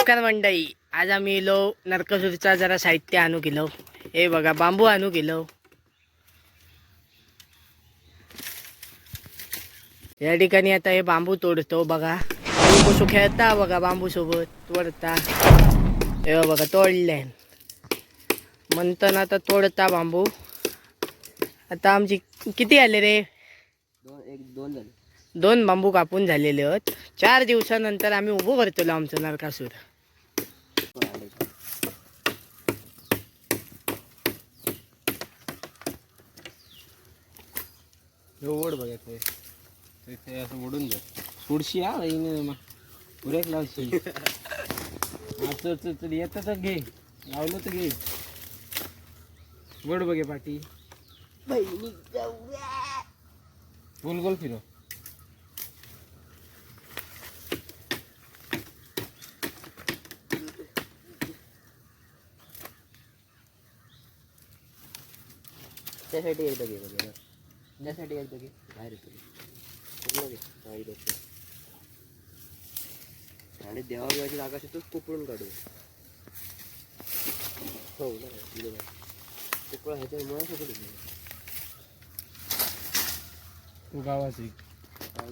नमस्कार मंडळी, आज आम्ही गेलो नरकासूरचा जरा साहित्य आणू गेलो. हे बघा बांबू आणू गेलो. या ठिकाणी आता हे बांबू तोडतो बघा. कसं खेळता बघा बांबू सोबत तोडता. हे बघा तोडले म्हणताना आता तोडता बांबू. आता आमची किती आले रे? दोन बांबू कापून झालेले आहेत. 4 दिवसानंतर आम्ही उभं करतो आमचं नरकासूर. ओढ बघा ते असं ओढून जा सोडशी हा पुरेक लावशी येतं तर घे लावलं तर घे. ओढ बघे पाठी गोल गोल फिरो. त्यासाठी एकदा घे बघा. त्यासाठी एकदा घे बाहेर येतो घे बाहेर येतो आणि देवाबिवाची जागा अशी तूच कुपळून काढू. हो ना कुपळा ह्याच्या मुळात होतो तू गावाची काय